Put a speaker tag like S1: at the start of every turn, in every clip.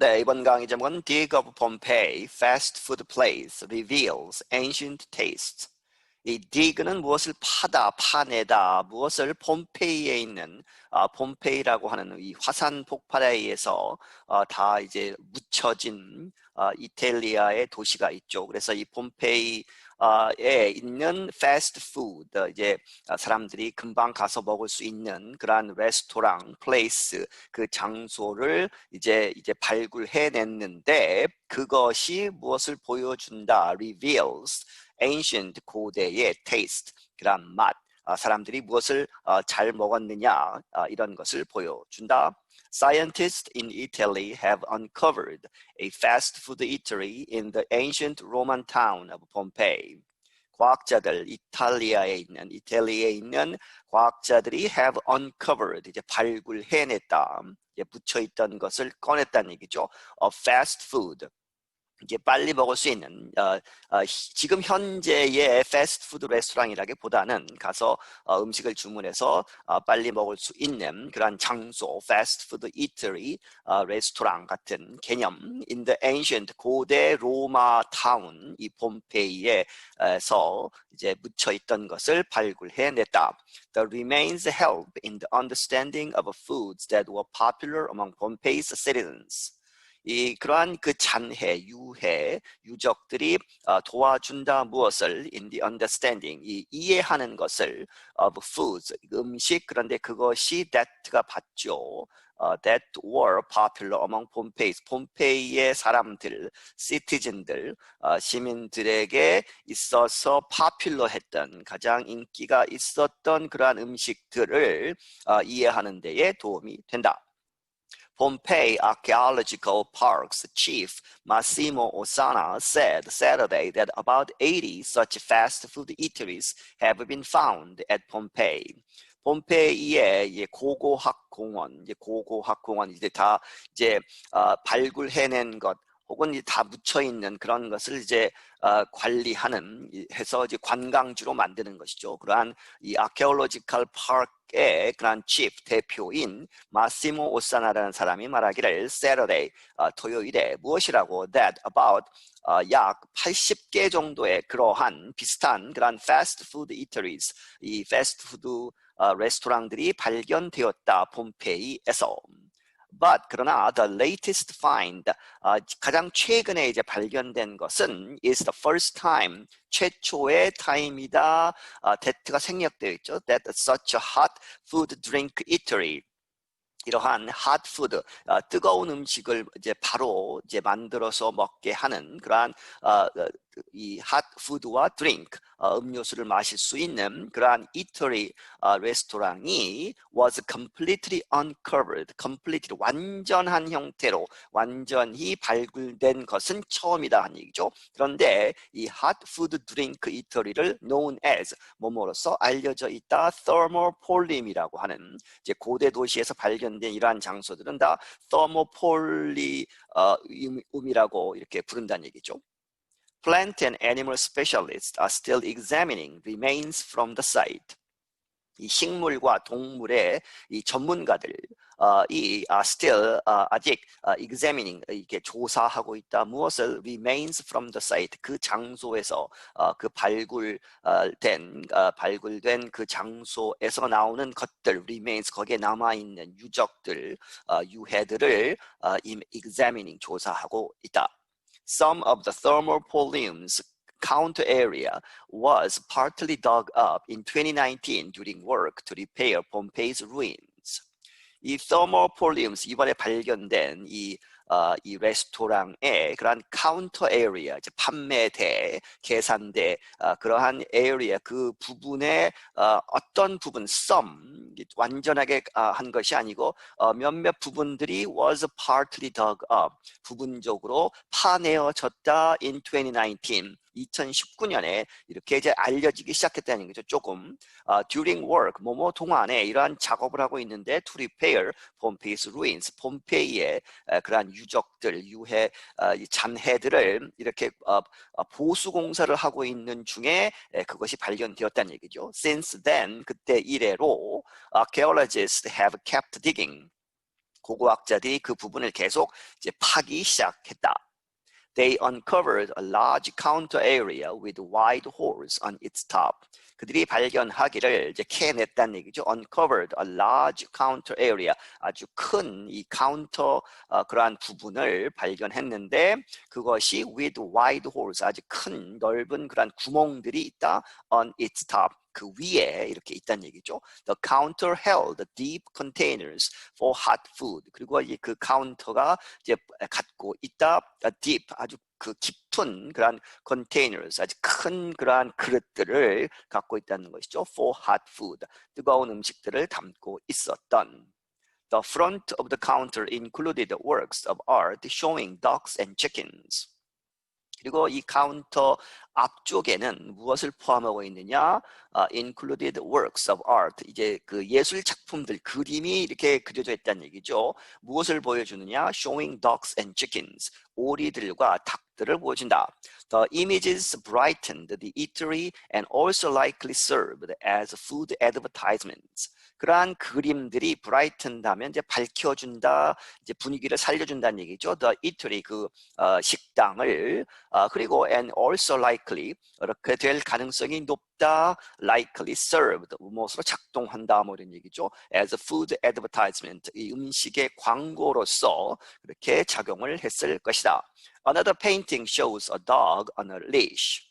S1: 네, 이번 강의 제목은 Dig of Pompeii, Fast Food Place Reveals Ancient Tastes. 이 dig는 무엇을 파다, 파내다, 무엇을 폼페이에 있는 폼페이라고 하는 이 화산 폭발에 의해서 다 이제 묻혀진 이탈리아의 도시가 있죠. 그래서 이 폼페이에 있는 패스트푸드, 이제 사람들이 금방 가서 먹을 수 있는 그러한 레스토랑, 플레이스, 그 장소를 이제 발굴해냈는데 그것이 무엇을 보여준다, reveals ancient 고대의 taste, 그런 맛, 사람들이 무엇을 잘 먹었느냐, 이런 것을 보여준다. Scientists in Italy have uncovered a fast food eatery in the ancient Roman town of Pompeii. 과학자들, 이탈리아에 있는 과학자들이 have uncovered, 이제 발굴해냈다, 이제 묻혀있던 것을 꺼냈다는 얘기죠. of fast food. 이게 빨리 먹을 수 있는 지금 현재의 패스트푸드 레스토랑이라기보다는 가서 음식을 주문해서 빨리 먹을 수 있는 그런 장소, 패스트푸드 이터리, 레스토랑 같은 개념. In the ancient 고대 로마 타운, 이 폼페이에서 이제 묻혀 있던 것을 발굴해냈다. The remains help in the understanding of foods that were popular among Pompeii's citizens. 그러한 그 잔해, 유적들이 도와준다. 무엇을? In the understanding, 이해하는 것을 of foods, 음식. 그런데 그것이 that가 받죠. That were popular among Pompeii's, 폼페이의 사람들, citizen들, 시민들에게 있어서 popular했던, 가장 인기가 있었던 그러한 음식들을 이해하는 데에 도움이 된다. Pompeii Archaeological Park's chief Massimo Ossana said Saturday that about 80 such fast food eateries have been found at Pompeii. 폼페이의 고고학공원, 이제 다 발굴해낸 것, 혹은 다 묻혀 있는 그런 것을 이제 관리하는, 해서 이제 관광지로 만드는 것이죠. 그러한 이 아케올로지컬 파크의 그런 chief 대표인 마시모 오사나라는 사람이 말하기를 Saturday, 토요일에 무엇이라고? That about 약 80개 정도의 그러한 비슷한 그런 fast food eateries, 이 패스트푸드 레스토랑들이 발견되었다, 폼페이에서. But 그러나 the latest find, 가장 최근에 이제 발견된 것은 is the first time, 최초의 타임이다. that가 생략되어 있죠. That such a hot food drink eatery, 이러한 hot food, 뜨거운 음식을 이제 바로 이제 만들어서 먹게 하는 그러한 이 hot food와 drink, 음료수를 마실 수 있는 그러한 eatery 레스토랑이 was completely uncovered, completely 완전한 형태로 완전히 발굴된 것은 처음이다 한 얘기죠. 그런데 이 hot food drink eatery를 known as 뭐뭐로서 알려져 있다, thermopylae이라고 하는, 이제 고대 도시에서 발견된 이러한 장소들은 다 thermopylae이라고 이렇게 부른다는 얘기죠. Plant and animal specialists are still examining remains from the site. 이 식물과 동물의 이 전문가들 still 아직 examining, 이렇게 조사하고 있다. 무엇을? remains from the site, 그 장소에서 그 발굴된 그 장소에서 나오는 것들, remains, 거기에 남아 있는 유적들, 유해들을 examining, 조사하고 있다. Some of the thermopylae's counter area was partly dug up in 2019 during work to repair Pompeii's ruins. 이 thermopylae's, 이번에 발견된 이 레스토랑의 그러한 카운터 에리아, 이제 판매대, 계산대, 그러한 에리아, 그 부분의 어떤 부분, some, 완전하게 한 것이 아니고 몇몇 부분들이 was partly dug up, 부분적으로 파내어졌다 in 2019, 2019년에 이렇게 이제 알려지기 시작했다는 거죠. 조금 during work, 뭐뭐 동안에 이러한 작업을 하고 있는데 to repair Pompeii's ruins, 폼페이의 그러한 유적들, 유해, 잔해들을 이렇게 보수 공사를 하고 있는 중에 그것이 발견되었다는 얘기죠. Since then, 그때 이래로 archaeologists have kept digging. 고고학자들이 그 부분을 계속 이제 파기 시작했다. They uncovered a large counter area with wide holes on its top. 그들이 발견하기를 이제 캐냈다는 얘기죠. Uncovered a large counter area. 아주 큰 이 카운터 그러한 부분을 발견했는데 그것이 with wide holes. 아주 큰 넓은 그러한 구멍들이 있다. On its top. 그 위에 이렇게 있다는 얘기죠. The counter held deep containers for hot food. 그리고 그 카운터가 이제 갖고 있다. deep 아주 그 깊은 그러한 containers 아주 큰 그러한 그릇들을 갖고 있다는 것이죠. For hot food. 뜨거운 음식들을 담고 있었던. The front of the counter included works of art showing ducks and chickens. 그리고 이 카운터 앞쪽에는 무엇을 포함하고 있느냐? Included works of art. 이제 그 예술 작품들, 그림이 이렇게 그려져 있다는 얘기죠. 무엇을 보여주느냐? Showing ducks and chickens. 오리들과 닭들을 보여준다. The images brightened the eatery and also likely served as food advertisements. 그러한 그림들이 브라이튼다면 이제 밝혀준다, 이제 분위기를 살려준다는 얘기죠. The eatery 그 식당을 그리고 and also likely 이렇게 될 가능성이 높다. Likely served 무엇으로 작동한다 뭐 이런 얘기죠. As food advertisement 이 음식의 광고로서 그렇게 작용을 했을 것이다. Another painting shows a dog on a leash.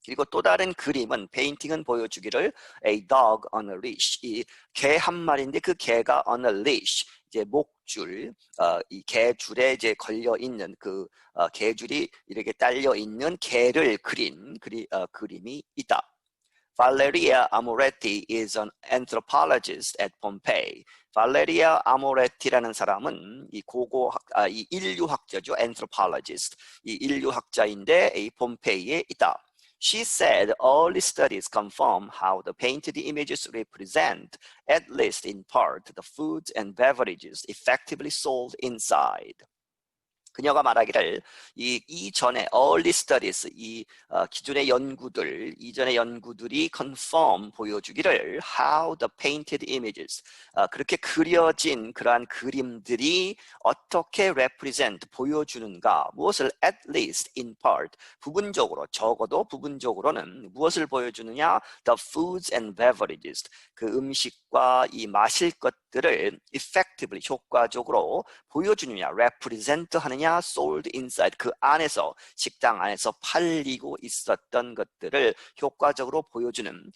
S1: 그리고 또 다른 그림은 페인팅은 보여주기를 a dog on a leash 이 개 한 마리인데 그 개가 on a leash 이제 목줄 이 개줄에 이제 걸려 있는 그 개줄이 이렇게 딸려 있는 개를 그린 그림이 있다. Valeria Amoretti is an anthropologist at Pompeii. 발레리아 아모레티라는 사람은 이 이 인류학자죠. anthropologist 이 인류학자인데 이 폼페이에 있다. She said early studies confirm how the painted images represent, at least in part, the foods and beverages effectively sold inside. 그녀가 말하기를 이전에 early studies, 기존의 연구들, 이전의 연구들이 confirm 보여주기를 how the painted images, 그렇게 그려진 그러한 그림들이 어떻게 represent, 보여주는가, 무엇을 at least in part, 부분적으로, 적어도 부분적으로는 무엇을 보여주느냐, the foods and beverages, 그 음식과 이 마실 것들을 effectively, 효과적으로 보여주느냐, represent 하느냐, sold inside 그 안에서 식당 안에서 팔리고 있었던 것들을 효과적으로 보여주는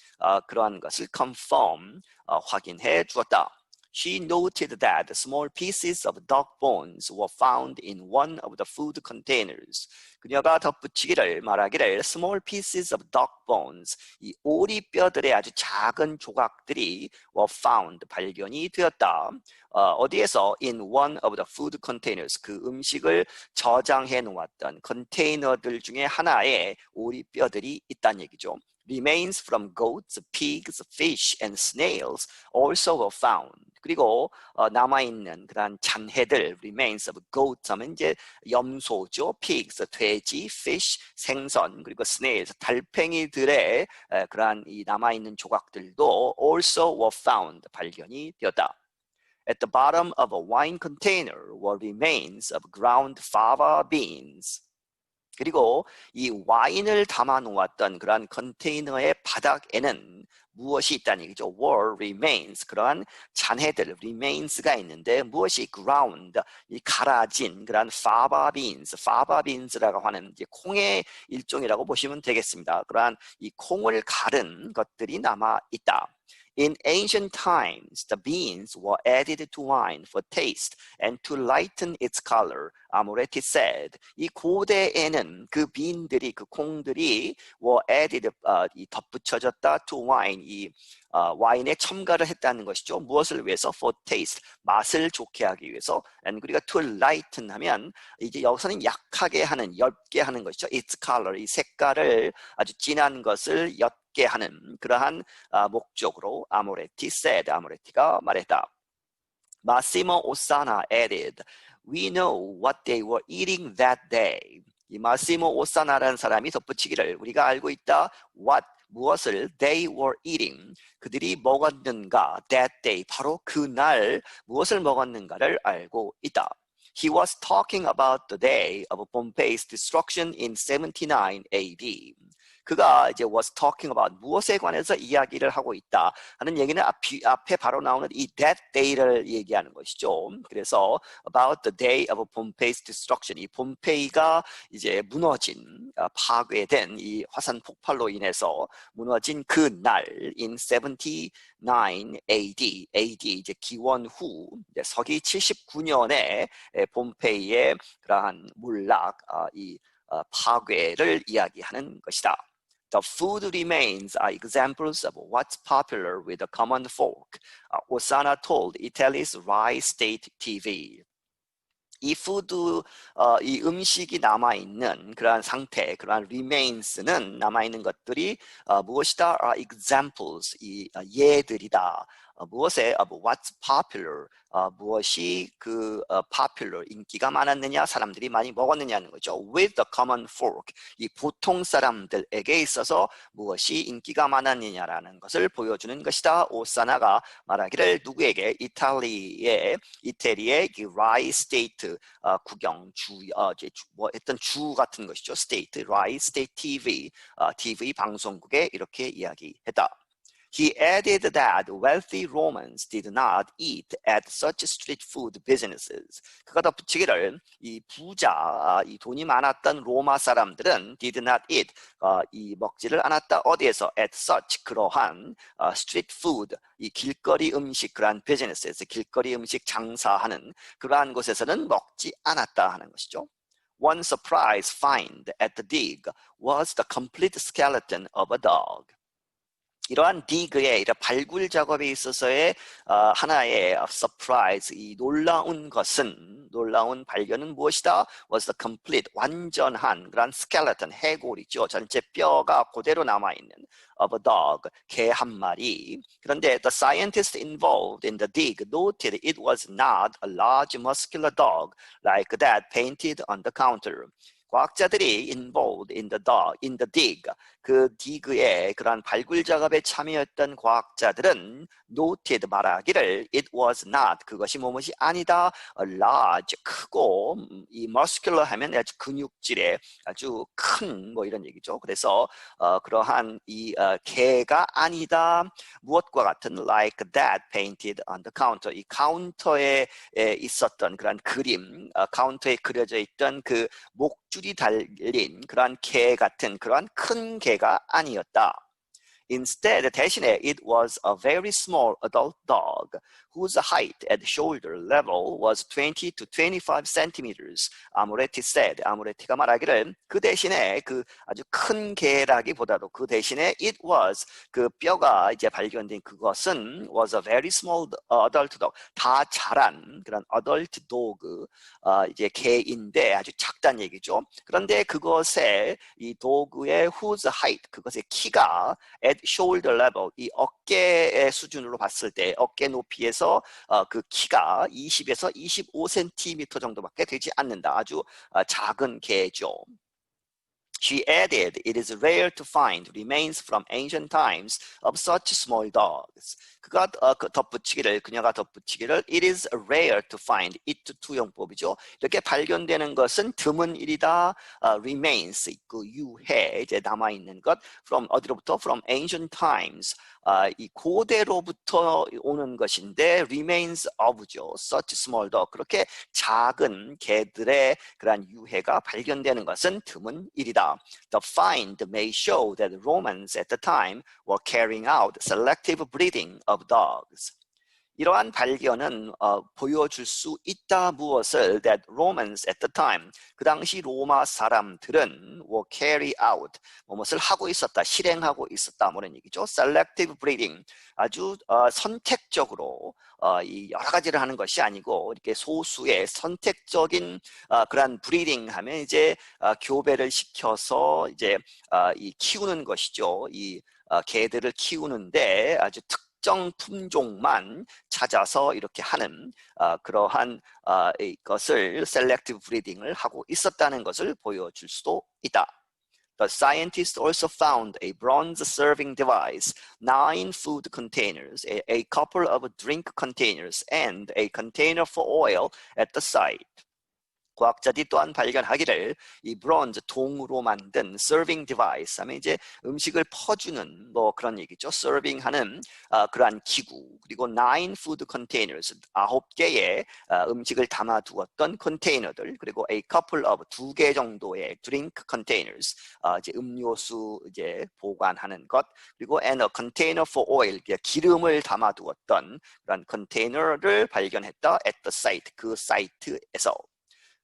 S1: 그러한 것을 confirm 확인해 주었다. She noted that small pieces of duck bones were found in one of the food containers. 그녀가 덧붙이기를 말하기를 small pieces of duck bones 이 오리뼈들의 아주 작은 조각들이 were found 발견이 되었다. 어디에서 in one of the food containers 그 음식을 저장해 놓았던 컨테이너들 중에 하나에 오리뼈들이 있다는 얘기죠. Remains from goats, pigs, fish, and snails also were found. 그리고 남아있는 그런 잔해들, remains of goats 하면 이제 염소죠, pigs, 돼지, fish, 생선, 그리고 snails, 달팽이들의 그러한 이 남아있는 조각들도 also were found, 발견이 되었다. At the bottom of a wine container were remains of ground fava beans. 그리고 이 와인을 담아 놓았던 그러한 컨테이너의 바닥에는 무엇이 있다는 얘기죠? were remains 그러한 잔해들 remains가 있는데 무엇이 ground 이 갈아진 그러한 fava beans라고 하는 이제 콩의 일종이라고 보시면 되겠습니다. 그러한 이 콩을 갈은 것들이 남아 있다. In ancient times, the beans were added to wine for taste and to lighten its color. Amoretti said. 이 고대에는 그 빈들이, 그 콩들이 were added, 덧붙여졌다 to wine, 와인에 첨가를 했다는 것이죠. 무엇을 위해서? For taste, 맛을 좋게 하기 위해서. And 그리고 to lighten 하면 이제 여기서는 약하게 하는, 옅게 하는 것이죠. Its color, 이 색깔을 아주 진한 것을 옅게 하는 그러한 목적으로 아모레티 said, 아모레티가 말했다. Massimo Ossana added, we know what they were eating that day. 이 마시모 오사나라는 사람이 덧붙이기를 우리가 알고 있다. What 무엇을 they were eating, 그들이 먹었는가, that day, 바로 그날 무엇을 먹었는가를 알고 있다. He was talking about the day of Pompeii's destruction in 79 AD. 그가 이제 was talking about 무엇에 관해서 이야기를 하고 있다 하는 얘기는 앞에 바로 나오는 이 that day를 얘기하는 것이죠. 그래서 about the day of Pompeii's destruction, 이 폼페이가 이제 무너진, 파괴된 이 화산 폭발로 인해서 무너진 그 날 in 79 AD, AD 이제 기원 후 이제 서기 79년에 폼페이의 그러한 몰락, 이 파괴를 이야기하는 것이다. The food remains are examples of what's popular with the common folk. Osana told Italy's Rai State TV. 이 푸드, 이 음식이 남아있는 그러한 상태, 그러한 remains는 남아있는 것들이 무엇이다? examples, 이 예들이다. 무엇에 what's popular, 무엇이 그 popular, 인기가 많았느냐, 사람들이 많이 먹었느냐는 거죠. With the common folk, 이 보통 사람들에게 있어서 무엇이 인기가 많았느냐라는 것을 보여주는 것이다. 오사나가 말하기를 누구에게? 이태리의 라이 스테이트 국영 뭐 했던 주 같은 것이죠. 스테이트, 라이 스테이트 TV, TV 방송국에 이렇게 이야기했다. He added that wealthy Romans did not eat at such street food businesses. 그가 덧붙이기를 이 부자, 이 돈이 많았던 로마 사람들은 did not eat, 이 먹지를 않았다. 어디에서? At such, 그러한 street food, 이 길거리 음식, 그러한 businesses, 길거리 음식 장사하는 그러한 곳에서는 먹지 않았다 하는 것이죠. One surprise find at the dig was the complete skeleton of a dog. 이러한 디그의 발굴 작업에 있어서의 하나의 surprise, 이 놀라운 발견은 무엇이다? Was the complete, 완전한 그런 skeleton, 해골이죠. 전체 뼈가 그대로 남아있는 of a dog, 개 한 마리. 그런데 the scientists involved in the dig noted it was not a large muscular dog like that painted on the counter. 과학자들이 involved in the dig, 그 디그의 그러한 발굴 작업에 참여했던 과학자들은 noted, 말하기를 it was not, 그것이 무엇이 아니다, a large, 크고, 이 muscular 하면 아주 근육질의 아주 큰 뭐 이런 얘기죠. 그래서 그러한 이 개가 아니다, 무엇과 같은 like that painted on the counter, 이 카운터에 있었던 그러한 그림, 카운터에 그려져 있던 그 목줄이 달린 그러한 개 같은 그러한 큰 개가 아니었다. Instead, 대신에 it was a very small adult dog whose height at shoulder level was 20 to 25 centimeters. 아모레티 said, 아모레티가 말하기를 그 대신에 그 아주 큰 개라기보다도 그 대신에 it was, 그 뼈가 이제 발견된 그것은 was a very small adult dog, 다 자란 그런 adult dog, 이제 개인데 아주 작다는 얘기죠. 그런데 그것의 이 도그의 whose height, 그것의 키가 at shoulder level, 이 어깨의 수준으로 봤을 때 어깨 높이에서 그 키가 20에서 25cm 정도밖에 되지 않는다. 아주 작은 개죠. She added, it is rare to find remains from ancient times of such small dogs. 그녀가 덧붙이기를 it is rare to find, it 투용법이죠. 이렇게 발견되는 것은 드문 일이다. remains, 그 유해, 이제 남아있는 것, from 어디로부터? from ancient times. 이 고대로부터 오는 것인데 remains of죠. such small dog. 그렇게 작은 개들의 그러한 유해가 발견되는 것은 드문 일이다. The find may show that Romans at the time were carrying out selective breeding of dogs. 이러한 발견은 보여줄 수 있다. 무엇을? That Romans at the time, 그 당시 로마 사람들은 were carry out, 무엇을 하고 있었다, 실행하고 있었다, 뭐라는 얘기죠. Selective breeding, 아주 선택적으로 이 여러 가지를 하는 것이 아니고 이렇게 소수의 선택적인 그러한 breeding 하면 이제 교배를 시켜서 이제 이 키우는 것이죠. 이 개들을 키우는데 아주 특정 품종만 찾아서 이렇게 하는 그러한 것을 셀렉티브 브리딩을 하고 있었다는 것을 보여줄 수도 있다. The scientists also found a bronze serving device, 9 food containers, a couple of drink containers, and a container for oil at the site. 과학자들이 또한 발견하기를 이 브론즈 동으로 만든 서빙 디바이스 하면 이제 음식을 퍼주는 뭐 그런 얘기죠. 서빙하는 그러한 기구, 그리고 9 food containers 9개의 음식을 담아두었던 컨테이너들, 그리고 a couple of 2개 정도의 drink containers 이제 음료수 이제 보관하는 것, 그리고 and a container for oil 기름을 담아두었던 그런 컨테이너를 발견했다. at the site 그 사이트에서.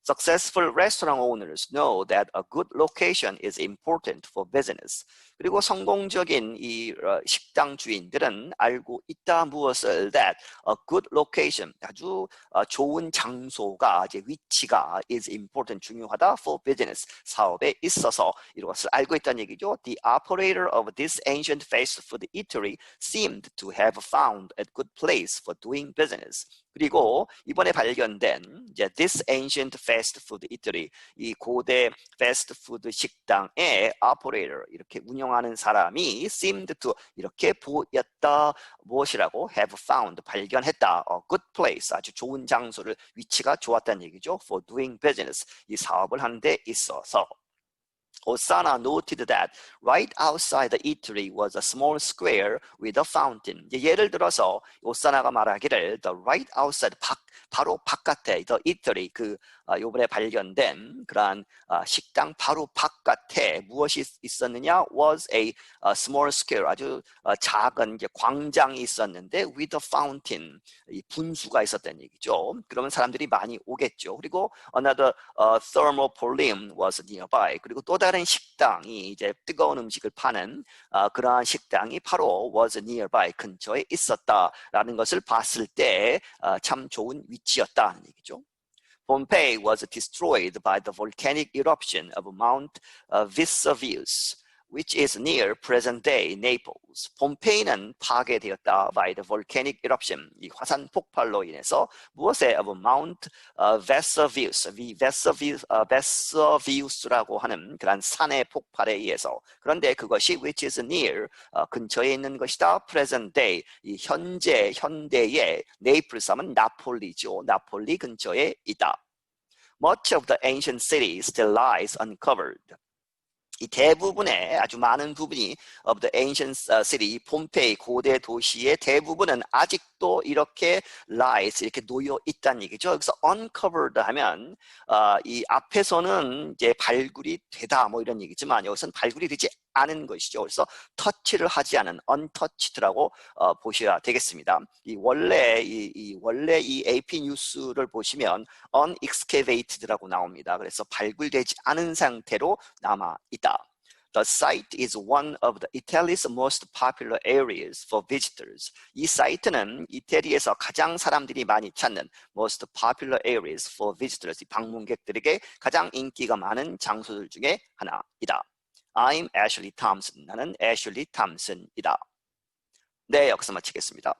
S1: Successful restaurant owners know that a good location is important for business. 그리고 성공적인 이 식당 주인들은 알고 있다 무엇을 that a good location 아주 좋은 장소가 이제 위치가 is important 중요하다 for business 사업에 있어서 이것을 알고 있다는 얘기죠. The operator of this ancient fast food eatery seemed to have found a good place for doing business. 그리고 이번에 발견된 이제 this ancient fast food eatery 이 고대 패스트푸드 식당의 operator 이렇게 운영하는 사람이 seemed to 이렇게 보였다. 무엇이라고? have found 발견했다. A good place 아주 좋은 장소를 위치가 좋았다는 얘기죠. for doing business 이 사업을 하는 데 있어서. Osana noted that right outside the eatery was a small square with a fountain. 예를 들어서 오사나가 말하기를 the right outside 바로 바깥에 the eatery 요번에 발견된 그러한 식당 바로 바깥에 무엇이 있었느냐 was a small square 아주 작은 이제 광장이 있었는데 with a fountain 이 분수가 있었다는 얘기죠. 그러면 사람들이 많이 오겠죠. 그리고 another thermopylae was nearby. 그리고 또 다른 식당이 이제 뜨거운 음식을 파는 그러한 식당이 바로 was nearby 근처에 있었다라는 것을 봤을 때 참 좋은 위치였다는 얘기죠. Pompeii was destroyed by the volcanic eruption of Mount Vesuvius, which is near present-day Naples. 폼페이는 파괴되었다 by the volcanic eruption, 이 화산 폭발로 인해서 무엇에 of Mount Vesuvius, Vesuvius라고 하는 그런 산의 폭발에 의해서. 그런데 그것이 which is near, 근처에 있는 것이다. present-day, 이 현대의 네이플스 하면 나폴리죠. 나폴리 근처에 있다. Much of the ancient city still lies uncovered. 이 대부분의 아주 많은 부분이 of the ancient city, 폼페이 고대 도시의 대부분은 아직도 이렇게 lies 이렇게 놓여 있다는 얘기죠. 여기서 uncovered 하면 이 앞에서는 이제 발굴이 되다 뭐 이런 얘기지만 여기서는 발굴이 되지 않은 것이죠. 그래서 터치를 하지 않은 untouched라고 보셔야 되겠습니다. 원래 이 AP 뉴스를 보시면 unexcavated라고 나옵니다. 그래서 발굴되지 않은 상태로 남아 있다. The site is one of the Italy's most popular areas for visitors. 이 사이트는 이태리에서 가장 사람들이 많이 찾는 most popular areas for visitors. 방문객들에게 가장 인기가 많은 장소들 중에 하나이다. I'm Ashley Thompson. 나는 애슐리 탐슨이다. 네, 여기서 마치겠습니다.